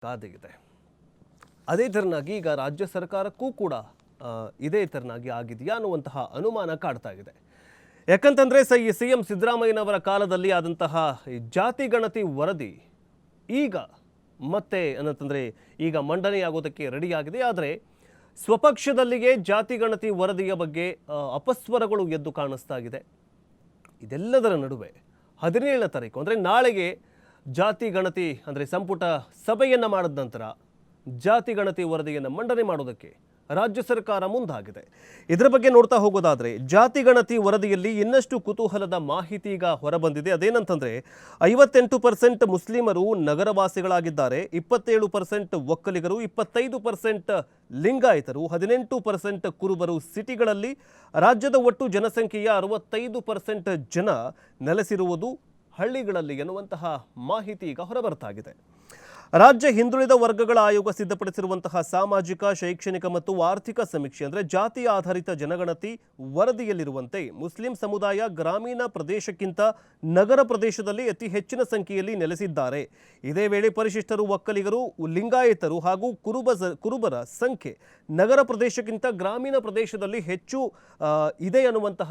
ಗಾದೆ ಇದೆ. ಅದೇ ತೆರನಾಗಿ ಈಗ ರಾಜ್ಯ ಸರ್ಕಾರಕ್ಕೂ ಕೂಡ ಇದೇ ತೆರನಾಗಿ ಆಗಿದೆಯಾ ಅನ್ನುವಂತಹ ಅನುಮಾನ ಕಾಡ್ತಾ ಇದೆ. ಯಾಕಂತಂದ್ರೆ ಸಿಎಂ ಸಿದ್ದರಾಮಯ್ಯನವರ ಕಾಲದಲ್ಲಿ ಆದಂತಹ ಜಾತಿ ಗಣತಿ ವರದಿ ಈಗ ಮತ್ತೆ ಅನ್ನಂತಂದ್ರೆ ಈಗ ಮಂಡನೆಯಾಗೋದಕ್ಕೆ ರೆಡಿಯಾಗಿದೆ. ಆದರೆ ಸ್ವಪಕ್ಷದಲ್ಲಿಯೇ ಜಾತಿ ಗಣತಿ ವರದಿಯ ಬಗ್ಗೆ ಅಪಸ್ವರಗಳು ಎದ್ದು ಕಾಣಿಸ್ತಾ ಇದೆ. ಇದೆಲ್ಲದರ ನಡುವೆ 17ನೇ ತಾರೀಕು ಅಂದರೆ ನಾಳೆಗೆ ಜಾತಿ ಗಣತಿ ಅಂದರೆ ಸಂಪುಟ ಸಭೆಯನ್ನು ಮಾಡಿದ ನಂತರ ಜಾತಿ ಗಣತಿ ವರದಿಯನ್ನು ಮಂಡನೆ ಮಾಡೋದಕ್ಕೆ ರಾಜ್ಯ ಸರ್ಕಾರ ಮುಂದಾಗಿದೆ. ಇದರ ಬಗ್ಗೆ ನೋಡ್ತಾ ಹೋಗೋದಾದರೆ ಜಾತಿ ಗಣತಿ ವರದಿಯಲ್ಲಿ ಇನ್ನಷ್ಟು ಕುತೂಹಲದ ಮಾಹಿತಿ ಈಗ ಹೊರಬಂದಿದೆ. ಅದೇನಂತಂದರೆ 58% ಮುಸ್ಲಿಮರು ನಗರವಾಸಿಗಳಾಗಿದ್ದಾರೆ, 27% ಒಕ್ಕಲಿಗರು, 25% ಲಿಂಗಾಯತರು, 18% ಕುರುಬರು ಸಿಟಿಗಳಲ್ಲಿ. ರಾಜ್ಯದ ಒಟ್ಟು ಜನಸಂಖ್ಯೆಯ 65% ಜನ ನೆಲೆಸಿರುವುದು ಹಳ್ಳಿಗಳಲ್ಲಿ ಎನ್ನುವಂತಹ ಮಾಹಿತಿ ಈಗ ಹೊರಬರ್ತಾಗಿದೆ. ರಾಜ್ಯ ಹಿಂದುಳಿದ ವರ್ಗಗಳ ಆಯೋಗ ಸಿದ್ಧಪಡಿಸಿರುವಂತಹ ಸಾಮಾಜಿಕ, ಶೈಕ್ಷಣಿಕ ಮತ್ತು ಆರ್ಥಿಕ ಸಮೀಕ್ಷೆ ಅಂದರೆ ಜಾತಿ ಆಧಾರಿತ ಜನಗಣತಿ ವರದಿಯಲ್ಲಿರುವಂತೆ ಮುಸ್ಲಿಂ ಸಮುದಾಯ ಗ್ರಾಮೀಣ ಪ್ರದೇಶಕ್ಕಿಂತ ನಗರ ಪ್ರದೇಶದಲ್ಲಿ ಅತಿ ಹೆಚ್ಚಿನ ಸಂಖ್ಯೆಯಲ್ಲಿ ನೆಲೆಸಿದ್ದಾರೆ. ಇದೇ ವೇಳೆ ಪರಿಶಿಷ್ಟರು, ಒಕ್ಕಲಿಗರು, ಲಿಂಗಾಯತರು ಹಾಗೂ ಕುರುಬರ ಸಂಖ್ಯೆ ನಗರ ಪ್ರದೇಶಕ್ಕಿಂತ ಗ್ರಾಮೀಣ ಪ್ರದೇಶದಲ್ಲಿ ಹೆಚ್ಚು ಇದೆ ಅನ್ನುವಂತಹ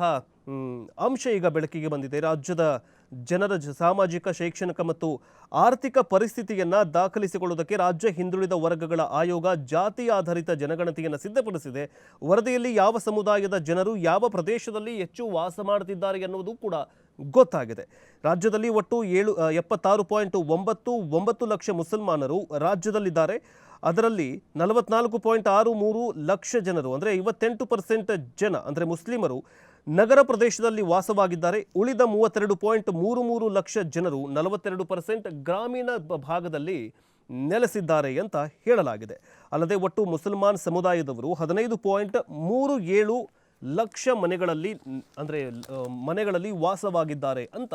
ಅಂಶ ಈಗ ಬೆಳಕಿಗೆ ಬಂದಿದೆ. ರಾಜ್ಯದ ಜನರ ಸಾಮಾಜಿಕ, ಶೈಕ್ಷಣಿಕ ಮತ್ತು ಆರ್ಥಿಕ ಪರಿಸ್ಥಿತಿಯನ್ನು ದಾಖಲಿಸಿಕೊಳ್ಳುವುದಕ್ಕೆ ರಾಜ್ಯ ಹಿಂದುಳಿದ ವರ್ಗಗಳ ಆಯೋಗ ಜಾತಿ ಆಧಾರಿತ ಜನಗಣತಿಯನ್ನು ಸಿದ್ಧಪಡಿಸಿದೆ. ವರದಿಯಲ್ಲಿ ಯಾವ ಸಮುದಾಯದ ಜನರು ಯಾವ ಪ್ರದೇಶದಲ್ಲಿ ಹೆಚ್ಚು ವಾಸ ಮಾಡುತ್ತಿದ್ದಾರೆ ಎನ್ನುವುದು ಕೂಡ ಗೊತ್ತಾಗಿದೆ. ರಾಜ್ಯದಲ್ಲಿ ಒಟ್ಟು 76.99 ಲಕ್ಷ ಮುಸಲ್ಮಾನರು ರಾಜ್ಯದಲ್ಲಿದ್ದಾರೆ. ಅದರಲ್ಲಿ 44.63 ಲಕ್ಷ ಜನರು ಅಂದರೆ 58% ಜನ ಅಂದರೆ ಮುಸ್ಲಿಮರು ನಗರ ಪ್ರದೇಶದಲ್ಲಿ ವಾಸವಾಗಿದ್ದಾರೆ. ಉಳಿದ 32.33 ಲಕ್ಷ ಜನರು 42% ಗ್ರಾಮೀಣ ಭಾಗದಲ್ಲಿ ನೆಲೆಸಿದ್ದಾರೆ ಅಂತ ಹೇಳಲಾಗಿದೆ. ಅಲ್ಲದೆ ಒಟ್ಟು ಮುಸಲ್ಮಾನ್ ಸಮುದಾಯದವರು 15.37 ಲಕ್ಷ ಮನೆಗಳಲ್ಲಿ ವಾಸವಾಗಿದ್ದಾರೆ ಅಂತ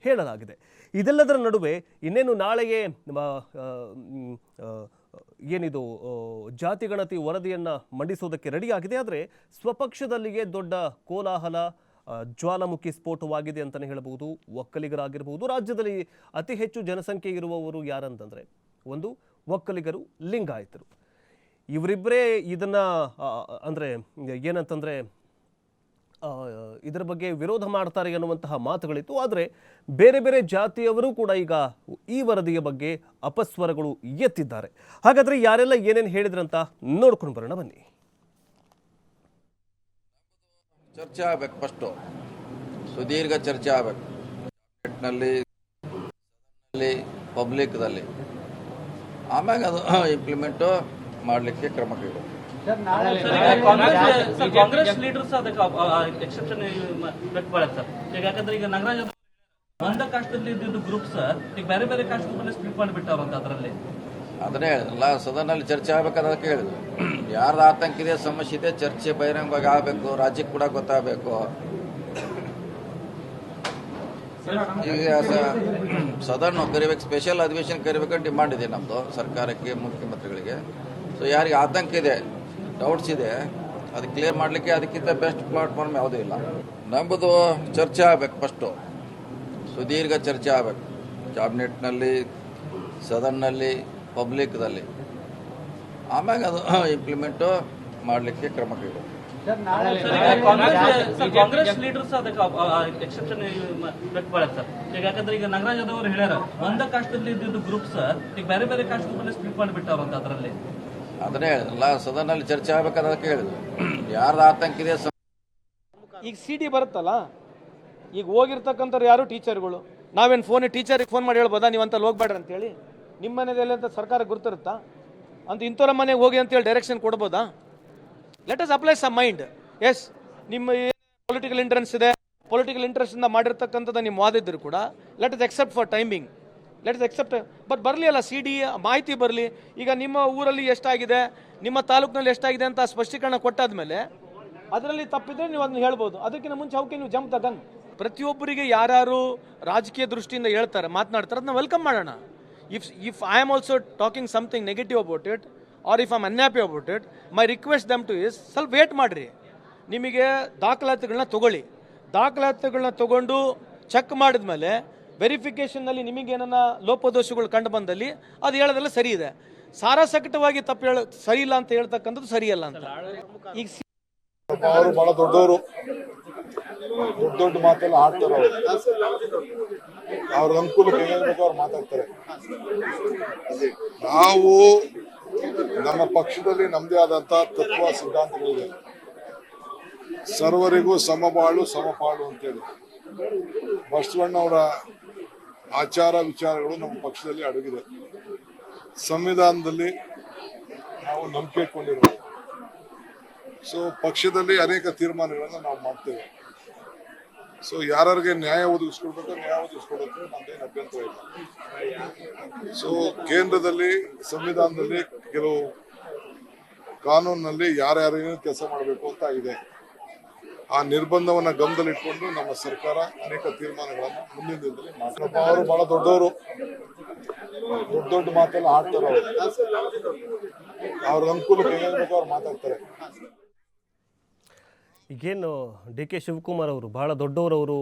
ಹೇಳಲಾಗಿದೆ. ಇದೆಲ್ಲದರ ನಡುವೆ ಇನ್ನೇನು ನಾಳೆಗೆ ಏನಿದು ಜಾತಿ ಗಣತಿ ವರದಿಯನ್ನು ಮಂಡಿಸೋದಕ್ಕೆ ರೆಡಿಯಾಗಿದೆ. ಆದರೆ ಸ್ವಪಕ್ಷದಲ್ಲಿಯೇ ದೊಡ್ಡ ಕೋಲಾಹಲ, ಜ್ವಾಲಾಮುಖಿ ಸ್ಫೋಟವಾಗಿದೆ ಅಂತಲೇ ಹೇಳಬಹುದು. ಒಕ್ಕಲಿಗರಾಗಿರಬಹುದು. ರಾಜ್ಯದಲ್ಲಿ ಅತಿ ಹೆಚ್ಚು ಜನಸಂಖ್ಯೆ ಇರುವವರು ಯಾರಂತಂದರೆ ಒಂದು ಒಕ್ಕಲಿಗರು, ಲಿಂಗಾಯತರು. ಇವರಿಬ್ಬರೇ ಇದನ್ನು ಅಂದರೆ ಏನಂತಂದರೆ ಇದರ ಬಗ್ಗೆ ವಿರೋಧ ಮಾಡ್ತಾರೆ ಎನ್ನುವಂತಹ ಮಾತುಗಳಿತ್ತು. ಆದರೆ ಬೇರೆ ಬೇರೆ ಜಾತಿಯವರು ಕೂಡ ಈಗ ಈ ವರದಿಯ ಬಗ್ಗೆ ಅಪಸ್ವರಗಳು ಎತ್ತಿದ್ದಾರೆ. ಹಾಗಾದರೆ ಯಾರೆಲ್ಲ ಏನೇನು ಹೇಳಿದ್ರಂತ ನೋಡ್ಕೊಂಡು ಬರೋಣ ಬನ್ನಿ. ಚರ್ಚೆ ಆಗಬೇಕು, ಫಸ್ಟು ಸುದೀರ್ಘ ಚರ್ಚೆ ಆಗಬೇಕು. ಪಬ್ಲಿಕ್ದಲ್ಲಿ ಆಮ್ಯಾಗ ಅದು ಇಂಪ್ಲಿಮೆಂಟು ಮಾಡಲಿಕ್ಕೆ ಕ್ರಮ ಕೈಗೊಳ್ಳಿ. ಕಾಂಗ್ರೆಸ್ ಲೀಡರ್ಸ್ ಅದಕ್ಕೆ ಎಕ್ಸೆಪ್ಷನ್ ವ್ಯಕ್ತಪಡಿಸ್ತಾರೆ ಸರ್. ಈಗ ಯಾಕಂದ್ರೆ ಈಗ ನಗರಾಜ್ ಒಂದ ಕಾಸ್ಟಲ್ಲಿ ಇದ್ದಿದ್ದು ಗ್ರೂಪ್ ಸರ್ ಈಗ ಬೇರೆ ಬೇರೆ ಕಾಸ್ಟ್ ಸ್ಪ್ಲಿಟ್ ಮಾಡಿಬಿಟ್ಟವ್ರಂತ ಅದರಲ್ಲಿ. ಅದನ್ನೇ ಹೇಳಿದ್ರಲ್ಲ, ಸದನಲ್ಲಿ ಚರ್ಚೆ ಆಗ್ಬೇಕಾದ್ರೆ ಅದಕ್ಕೆ ಹೇಳಿದ್ರು. ಯಾರ್ದು ಆತಂಕ ಇದೆ, ಸಮಸ್ಯೆ ಇದೆ, ಚರ್ಚೆ ಬಹಿರಂಗವಾಗಿ ಆಗಬೇಕು, ರಾಜ್ಯಕ್ಕೆ ಕೂಡ ಗೊತ್ತಾಗಬೇಕು. ಈಗ ಸದನ್ ಕರಿಬೇಕು, ಸ್ಪೆಷಲ್ ಅಧಿವೇಶನ ಕರಿಬೇಕಂತ ಡಿಮಾಂಡ್ ಇದೆ ನಮ್ಮದು ಸರ್ಕಾರಕ್ಕೆ, ಮುಖ್ಯಮಂತ್ರಿಗಳಿಗೆ. ಸೊ ಯಾರಿಗೆ ಆತಂಕ ಇದೆ, ಡೌಟ್ಸ್ ಇದೆ, ಅದು ಕ್ಲಿಯರ್ ಮಾಡಲಿಕ್ಕೆ ಅದಕ್ಕಿಂತ ಬೆಸ್ಟ್ ಪ್ಲಾಟ್ಫಾರ್ಮ್ ಯಾವುದೂ ಇಲ್ಲ. ನಮ್ಮದು ಚರ್ಚೆ ಆಗಬೇಕು, ಫಸ್ಟು ಸುದೀರ್ಘ ಚರ್ಚೆ ಆಗಬೇಕು. ಕ್ಯಾಬಿನೆಟ್ನಲ್ಲಿ, ಸದನ್ನಲ್ಲಿ, ಪಬ್ಲಿಕ್ದಲ್ಲಿ ಆಮ್ಯಾಗ ಅದು ಇಂಪ್ಲಿಮೆಂಟು ಮಾಡಲಿಕ್ಕೆ ಕ್ರಮ ಕೈಗೊಳ್ಳಿ. ಕಾಂಗ್ರೆಸ್ ಲೀಡರ್ಸ್ ಅದಕ್ಕೆ ಎಕ್ಸೆಪ್ಷನ್ ವ್ಯಕ್ತಪಡಿಸ್ತಾರೆ. ಈಗ ಯಾಕಂದ್ರೆ ಈಗ ನಗರಾಜ್ ಅವರು ಹೇಳ್ಯಾರ ಒಂದ ಕಾಸ್ಟಲ್ಲಿ ಇದ್ದಿದ್ದು ಗ್ರೂಪ್ ಸರ್ ಈಗ ಬೇರೆ ಬೇರೆ ಕಾಸ್ಟ್ ಸ್ಪ್ಲಿಟ್ ಮಾಡಿಬಿಟ್ಟವ್ರಂತ ಅದರಲ್ಲಿ. ಅದನ್ನೇ ಹೇಳಿದ್ರಲ್ಲ, ಸದನಲ್ಲಿ ಚರ್ಚೆ ಆಗ್ಬೇಕಾದ್ರೆ ಅದಕ್ಕೆ ಹೇಳಿದ್ರು. ಯಾರ್ದು ಆತಂಕ ಇದೆ. ಈಗ CD ಬರುತ್ತಲ್ಲ, ಈಗ ಹೋಗಿರ್ತಕ್ಕಂಥವ್ರು ಯಾರು ಟೀಚರ್ಗಳು. ನಾವೇನು ಟೀಚರಿಗೆ ಫೋನ್ ಮಾಡಿ ಹೇಳ್ಬೋದಾ ನೀವು ಅಂತ ಹೋಗ್ಬೇಡ್ರಿ ಅಂತೇಳಿ? ನಿಮ್ಮ ಮನೆಯಲ್ಲಿ ಅಂತ ಸರ್ಕಾರ ಗುರುತಿರುತ್ತಾ ಅಂತ ಇಂಥವ್ರ ಮನೆಗೆ ಹೋಗಿ ಅಂತೇಳಿ ಡೈರೆಕ್ಷನ್ ಕೊಡ್ಬೋದಾ? Let us apply some mind. Yes, ನಿಮ್ಮ ಪೊಲಿಟಿಕಲ್ ಇಂಟ್ರೆಸ್ಟ್ ಇದೆ, ಪೊಲಿಟಿಕಲ್ ಇಂಟ್ರೆಸ್ಟಿಂದ ಮಾಡಿರ್ತಕ್ಕಂಥದ್ದು ನಿಮ್ಮ ವಾದ ಇದ್ದರೂ ಕೂಡ let us accept for timing, let us accept. But ಬರಲಿ ಅಲ್ಲ, CD ಮಾಹಿತಿ ಬರಲಿ. ಈಗ ನಿಮ್ಮ ಊರಲ್ಲಿ ಎಷ್ಟಾಗಿದೆ, ನಿಮ್ಮ ತಾಲೂಕಿನಲ್ಲಿ ಎಷ್ಟಾಗಿದೆ ಅಂತ ಸ್ಪಷ್ಟೀಕರಣ ಕೊಟ್ಟಾದ್ಮೇಲೆ ಅದರಲ್ಲಿ ತಪ್ಪಿದ್ರೆ ನೀವು ಅದನ್ನ ಹೇಳ್ಬೋದು. ಅದಕ್ಕಿಂತ ಮುಂಚೆ ಅವಕ್ಕೆ ನೀವು ಜಂಪ್ ತಗನ್. ಪ್ರತಿಯೊಬ್ಬರಿಗೆ ಯಾರು ರಾಜಕೀಯ ದೃಷ್ಟಿಯಿಂದ ಹೇಳ್ತಾರೆ, ಮಾತನಾಡ್ತಾರೆ, ಅದನ್ನ ವೆಲ್ಕಮ್ ಮಾಡೋಣ. If I am also talking something negative about it or if I am unhappy about it, my request them to is ಸ್ವಲ್ಪ ವೇಟ್ ಮಾಡಿರಿ. ನಿಮಗೆ ದಾಖಲಾತಿಗಳನ್ನ ತಗೊಂಡು ಚೆಕ್ ಮಾಡಿದ್ಮೇಲೆ ವೆರಿಫಿಕೇಷನ್ನಲ್ಲಿ ನಿಮಗೇನ ಲೋಪದೋಷಗಳು ಕಂಡು ಬಂದಲ್ಲಿ ಅದು ಹೇಳೋದೆಲ್ಲ ಸರಿ ಇದೆ. ಸಾರಾಸಕಟವಾಗಿ ಸರಿ ಇಲ್ಲ ಅಂತ ಹೇಳ್ತಕ್ಕಂಥದ್ದು ಸರಿಯಲ್ಲ ಅಂತ. ಈಗ ಅವರು ಬಹಳ ದೊಡ್ಡವರು, ದೊಡ್ಡ ಮಾತೆಲ್ಲ ಆಡ್ತಾರೆ ಅವ್ರ ಅನುಕೂಲಕ್ಕೆ ಏನೇಳ್ಬೇಕು ಅವ್ರು ಮಾತಾಡ್ತಾರೆ. ನಾವು ನಮ್ಮ ಪಕ್ಷದಲ್ಲಿ ನಮ್ದೇ ಆದಂತ ತತ್ವ ಸಿದ್ಧಾಂತಗಳಿದೆ. ಸರ್ವರಿಗೂ ಸಮಬಾಳು ಸಮಪಾಳು ಅಂತೇಳಿ ಬಸವಣ್ಣವರ ಆಚಾರ ವಿಚಾರಗಳು ನಮ್ಮ ಪಕ್ಷದಲ್ಲಿ ಅಡಗಿದೆ. ಸಂವಿಧಾನದಲ್ಲಿ ನಾವು ನಂಬಿಕೆ ಇಟ್ಕೊಂಡಿರೋದು. ಸೊ ಪಕ್ಷದಲ್ಲಿ ಅನೇಕ ತೀರ್ಮಾನಗಳನ್ನು ನಾವು ಮಾಡ್ತೇವೆ. ಸೊ ಯಾರಿಗೆ ನ್ಯಾಯ ಒದಗಿಸ್ಕೊಡ್ಬೇಕು ನ್ಯಾಯ ಒದಗಿಸ್ಕೊಡೋಕೆ ನಮ್ದೇನು ಅಭ್ಯಂತರ ಇಲ್ಲ. ಸೊ ಕೇಂದ್ರದಲ್ಲಿ ಸಂವಿಧಾನದಲ್ಲಿ ಕೆಲವು ಕಾನೂನಿನಲ್ಲಿ ಯಾರ್ಯಾರು ಕೆಲಸ ಮಾಡಬೇಕು ಅಂತ ಇದೆ. ಆ ನಿರ್ಬಂಧವನ್ನ ಗಮನದಲ್ಲಿಟ್ಕೊಂಡು ನಮ್ಮ ಸರ್ಕಾರ ಅನೇಕ ತೀರ್ಮಾನಗಳನ್ನು ಮುಂದಿನ ದಿನದಲ್ಲಿ ಮಾಡ್ತಾರೆ. ಅವರು ಬಹಳ ದೊಡ್ಡವರು, ದೊಡ್ಡ ಮಾತೆಲ್ಲ ಆಡ್ತಾರೆ ಅವ್ರ ಅನುಕೂಲಕ್ಕೆ ಏನೇಳ್ಬೇಕು ಅವ್ರು ಮಾತಾಡ್ತಾರೆ. ಈಗೇನು ಡಿ ಕೆ ಶಿವಕುಮಾರ್ ಅವರು ಬಹಳ ದೊಡ್ಡವರವರು,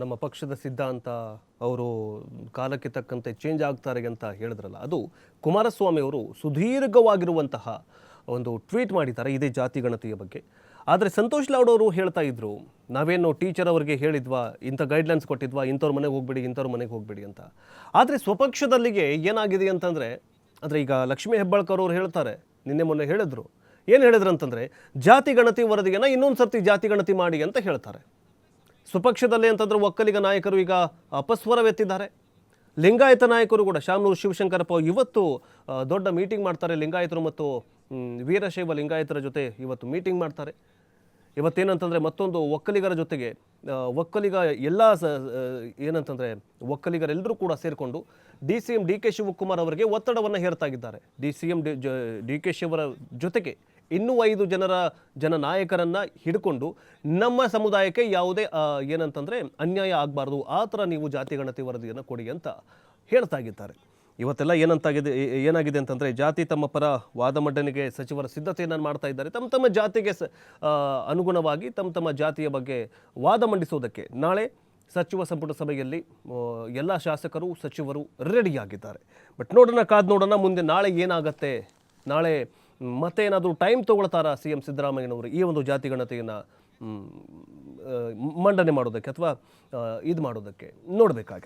ನಮ್ಮ ಪಕ್ಷದ ಸಿದ್ಧಾಂತ ಅವರು ಕಾಲಕ್ಕೆ ತಕ್ಕಂತೆ ಚೇಂಜ್ ಆಗ್ತಾರೆ ಅಂತ ಹೇಳಿದ್ರಲ್ಲ, ಅದು ಕುಮಾರಸ್ವಾಮಿ ಅವರು ಸುದೀರ್ಘವಾಗಿರುವಂತಹ ಒಂದು ಟ್ವೀಟ್ ಮಾಡಿದ್ದಾರೆ ಇದೇ ಜಾತಿ ಗಣತಿಯ ಬಗ್ಗೆ. ಆದರೆ ಸಂತೋಷ್ ಲಾಡ್ ಅವರು ಹೇಳ್ತಾ ಇದ್ರು, ನಾವೇನು ಟೀಚರ್ ಅವರಿಗೆ ಹೇಳಿದ್ವಾ, ಇಂಥ ಗೈಡ್ಲೈನ್ಸ್ ಕೊಟ್ಟಿದ್ವಾ, ಇಂಥವ್ರ ಮನೆಗೆ ಹೋಗ್ಬೇಡಿ ಇಂಥವ್ರ ಮನೆಗೆ ಹೋಗ್ಬೇಡಿ ಅಂತ. ಆದರೆ ಸ್ವಪಕ್ಷದಲ್ಲಿಗೆ ಏನಾಗಿದೆ ಅಂತಂದರೆ, ಅಂದರೆ ಈಗ ಲಕ್ಷ್ಮೀ ಹೆಬ್ಬಾಳ್ಕರ್ ಅವರು ಹೇಳ್ತಾರೆ, ನಿನ್ನೆ ಮೊನ್ನೆ ಹೇಳಿದ್ರು, ಏನು ಹೇಳಿದ್ರು ಅಂತಂದರೆ ಜಾತಿ ಗಣತಿ ವರದಿಯನ್ನು ಇನ್ನೊಂದು ಸರ್ತಿ ಜಾತಿ ಗಣತಿ ಮಾಡಿ ಅಂತ ಹೇಳ್ತಾರೆ. ಸ್ವಪಕ್ಷದಲ್ಲಿ ಅಂತಂದ್ರೆ ಒಕ್ಕಲಿಗ ನಾಯಕರು ಈಗ ಅಪಸ್ವರವೆತ್ತಿದ್ದಾರೆ. ಲಿಂಗಾಯತ ನಾಯಕರು ಕೂಡ ಶಾಮನೂರು ಶಿವಶಂಕರಪ್ಪ ಇವತ್ತು ದೊಡ್ಡ ಮೀಟಿಂಗ್ ಮಾಡ್ತಾರೆ. ಲಿಂಗಾಯತರು ಮತ್ತು ವೀರಶೈವ ಲಿಂಗಾಯತರ ಜೊತೆ ಇವತ್ತು ಮೀಟಿಂಗ್ ಮಾಡ್ತಾರೆ. ಇವತ್ತೇನಂತಂದರೆ ಮತ್ತೊಂದು ಒಕ್ಕಲಿಗರ ಜೊತೆಗೆ ಒಕ್ಕಲಿಗ ಎಲ್ಲ ಏನಂತಂದರೆ ಒಕ್ಕಲಿಗರೆಲ್ಲರೂ ಕೂಡ ಸೇರಿಕೊಂಡು CM ಡಿ ಕೆ ಶಿವಕುಮಾರ್ ಅವರಿಗೆ ಒತ್ತಡವನ್ನು ಹೇರ್ತಾಗಿದ್ದಾರೆ. CM ಡಿ ಕೆ ಶಿವರ ಜೊತೆಗೆ ಇನ್ನೂ 5 ಜನ ನಾಯಕರನ್ನು ಹಿಡ್ಕೊಂಡು ನಮ್ಮ ಸಮುದಾಯಕ್ಕೆ ಯಾವುದೇ ಏನಂತಂದರೆ ಅನ್ಯಾಯ ಆಗಬಾರ್ದು, ಆ ಥರ ನೀವು ಜಾತಿ ಗಣತಿ ವರದಿಯನ್ನು ಕೊಡಿ ಅಂತ ಹೇಳ್ತಾಗಿದ್ದಾರೆ. ಇವತ್ತೆಲ್ಲ ಏನಾಗಿದೆ ಅಂತಂದರೆ ಜಾತಿ ತಮ್ಮ ಪರ ವಾದ ಮಂಡನೆಗೆ ಸಚಿವರ ಸಿದ್ಧತೆಯನ್ನು ಮಾಡ್ತಾ ಇದ್ದಾರೆ. ತಮ್ಮ ಜಾತಿಗೆ ಅನುಗುಣವಾಗಿ ತಮ್ಮ ಜಾತಿಯ ಬಗ್ಗೆ ವಾದ ಮಂಡಿಸೋದಕ್ಕೆ ನಾಳೆ ಸಚಿವ ಸಂಪುಟ ಸಭೆಯಲ್ಲಿ ಎಲ್ಲ ಶಾಸಕರು ಸಚಿವರು ರೆಡಿಯಾಗಿದ್ದಾರೆ. ಬಟ್ ಕಾದು ನೋಡೋಣ ಮುಂದೆ ನಾಳೆ ಏನಾಗತ್ತೆ. ನಾಳೆ ಮತ್ತೆ ಏನಾದರೂ ಟೈಮ್ ತೊಗೊಳ್ತಾರಾ CM ಸಿದ್ದರಾಮಯ್ಯನವರು ಈ ಒಂದು ಜಾತಿ ಗಣತಿಯನ್ನು ಮಂಡನೆ ಮಾಡೋದಕ್ಕೆ ಅಥವಾ ಇದು ಮಾಡೋದಕ್ಕೆ ನೋಡಬೇಕಾಗಿದೆ.